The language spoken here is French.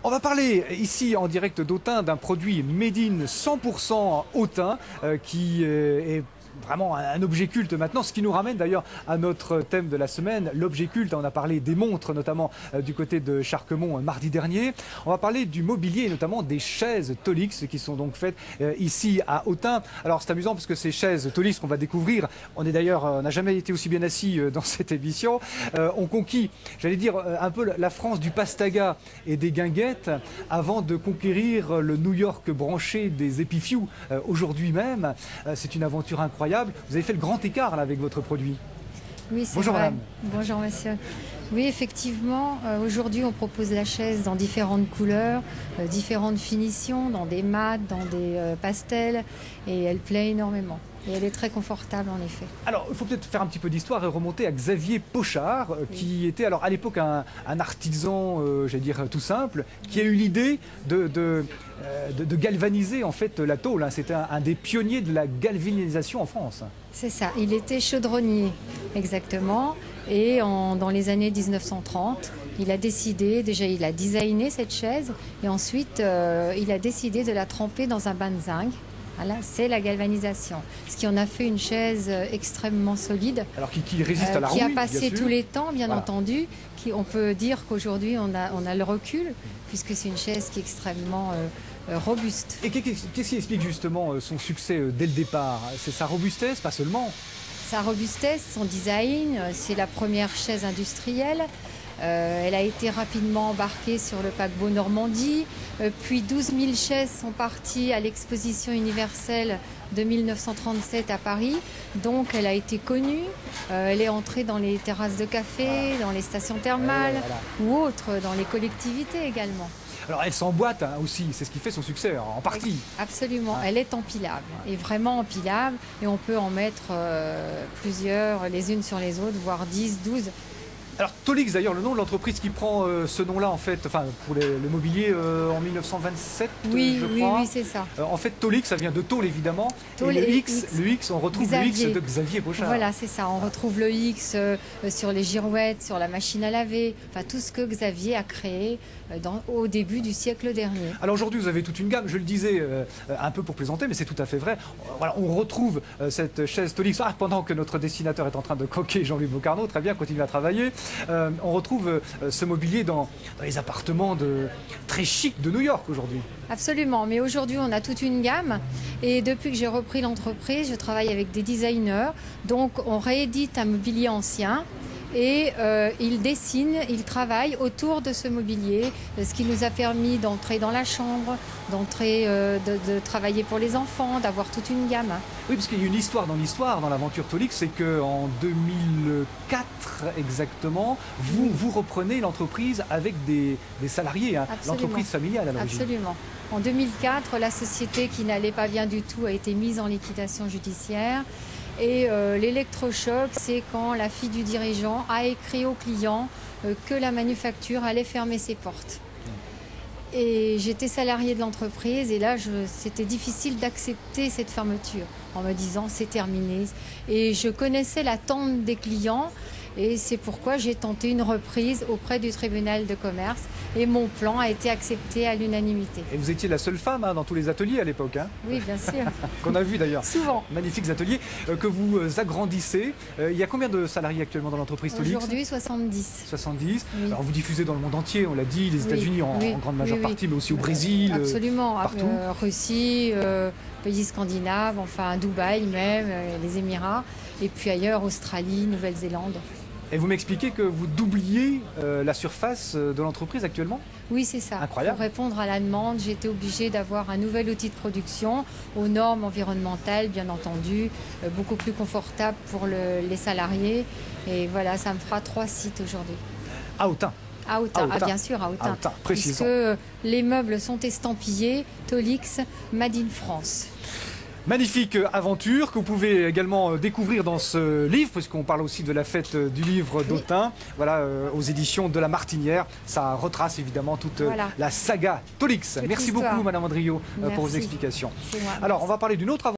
On va parler ici en direct d'Autun d'un produit made in 100% Autun qui est vraiment un objet culte maintenant, ce qui nous ramène d'ailleurs à notre thème de la semaine, l'objet culte. On a parlé des montres, notamment du côté de Charquemont mardi dernier. On va parler du mobilier, et notamment des chaises Tolix qui sont donc faites ici à Autun. Alors c'est amusant parce que ces chaises Tolix qu'on va découvrir, on n'a jamais été aussi bien assis dans cette émission, ont conquis, j'allais dire, un peu la France du pastaga et des guinguettes avant de conquérir le New York branché des Epifew aujourd'hui même. C'est une aventure incroyable. Vous avez fait le grand écart là, avec votre produit. Oui, c'est Bonjour vrai. madame. Bonjour monsieur. Oui, effectivement, aujourd'hui on propose la chaise dans différentes couleurs, différentes finitions, dans des mats, dans des pastels, et elle plaît énormément. Et elle est très confortable en effet. Alors, il faut peut-être faire un petit peu d'histoire et remonter à Xavier Pochard, qui était alors à l'époque un artisan, j'allais dire tout simple, qui a eu l'idée de galvaniser en fait la tôle. C'était un des pionniers de la galvanisation en France. C'est ça, il était chaudronnier, exactement. Et dans les années 1930, il a décidé, déjà il a designé cette chaise, et ensuite il a décidé de la tremper dans un bain de zinc. Voilà, c'est la galvanisation. Ce qui en a fait une chaise extrêmement solide. Alors qui résiste à la rouille, qui a bien passé sûr. Tous les temps, bien Voilà. entendu. On peut dire qu'aujourd'hui, on a le recul, puisque c'est une chaise qui est extrêmement robuste. Et qu'est-ce qui explique justement son succès dès le départ? C'est sa robustesse, pas seulement. Sa robustesse, son design, c'est la première chaise industrielle. Elle a été rapidement embarquée sur le paquebot Normandie. Puis 12 000 chaises sont parties à l'exposition universelle de 1937 à Paris. Donc elle a été connue. Elle est entrée dans les terrasses de café, dans les stations thermales ou autres, dans les collectivités également. Alors elle s'emboîte aussi, c'est ce qui fait son succès, en partie. Absolument, elle est empilable, et vraiment empilable, et on peut en mettre plusieurs, les unes sur les autres, voire 10, 12. Alors Tolix d'ailleurs, le nom de l'entreprise qui prend ce nom-là en fait, enfin pour le mobilier en 1927 oui, je crois. Oui, c'est ça. En fait Tolix, ça vient de tôle évidemment. Tôle et et le X, on retrouve Xavier. le X de Xavier Pochard. Voilà, c'est ça. On retrouve le X sur les girouettes, sur la machine à laver, enfin tout ce que Xavier a créé au début du siècle dernier. Alors aujourd'hui vous avez toute une gamme, je le disais un peu pour plaisanter, mais c'est tout à fait vrai. Voilà, on retrouve cette chaise Tolix, pendant que notre dessinateur est en train de coquer Jean-Louis Bocarno, très bien, continue à travailler. On retrouve ce mobilier dans les appartements très chics de New York aujourd'hui. Absolument, mais aujourd'hui on a toute une gamme, et depuis que j'ai repris l'entreprise, je travaille avec des designers, donc on réédite un mobilier ancien. Et ils dessinent, ils travaillent autour de ce mobilier, ce qui nous a permis d'entrer dans la chambre, de travailler pour les enfants, d'avoir toute une gamme. Oui, parce qu'il y a une histoire dans l'aventure Tolix, c'est qu'en 2004 exactement, vous reprenez l'entreprise avec des salariés, l'entreprise familiale à l'origine. Absolument. En 2004, la société qui n'allait pas bien du tout a été mise en liquidation judiciaire. Et l'électrochoc, c'est quand la fille du dirigeant a écrit au client que la manufacture allait fermer ses portes. Et j'étais salariée de l'entreprise, et là c'était difficile d'accepter cette fermeture en me disant c'est terminé. Et je connaissais l'attente des clients, et c'est pourquoi j'ai tenté une reprise auprès du tribunal de commerce, et mon plan a été accepté à l'unanimité. Et vous étiez la seule femme dans tous les ateliers à l'époque. Oui, bien sûr. Qu'on a vu d'ailleurs. Souvent. Magnifiques ateliers que vous agrandissez. Il y a combien de salariés actuellement dans l'entreprise Tolix? Aujourd'hui, 70. 70. Oui. Alors vous diffusez dans le monde entier, on l'a dit, les États-Unis en grande majeure partie, mais aussi au Brésil. Absolument. Partout. Russie, pays scandinaves, enfin Dubaï même, les Émirats, et puis ailleurs, Australie, Nouvelle-Zélande. Et vous m'expliquez que vous doubliez la surface de l'entreprise actuellement? Oui, c'est ça. Incroyable. Pour répondre à la demande, j'ai été obligée d'avoir un nouvel outil de production aux normes environnementales, bien entendu, beaucoup plus confortable pour les salariés. Et voilà, ça me fera 3 sites aujourd'hui. À Autun. À Autun, bien sûr, à Autun. Précisons. Puisque les meubles sont estampillés Tolix Made in France. Magnifique aventure que vous pouvez également découvrir dans ce livre, puisqu'on parle aussi de la fête du livre d'Autun, voilà, aux éditions de La Martinière. Ça retrace évidemment toute la saga Tolix. Merci beaucoup Madame Andriot pour vos explications. Alors on va parler d'une autre aventure.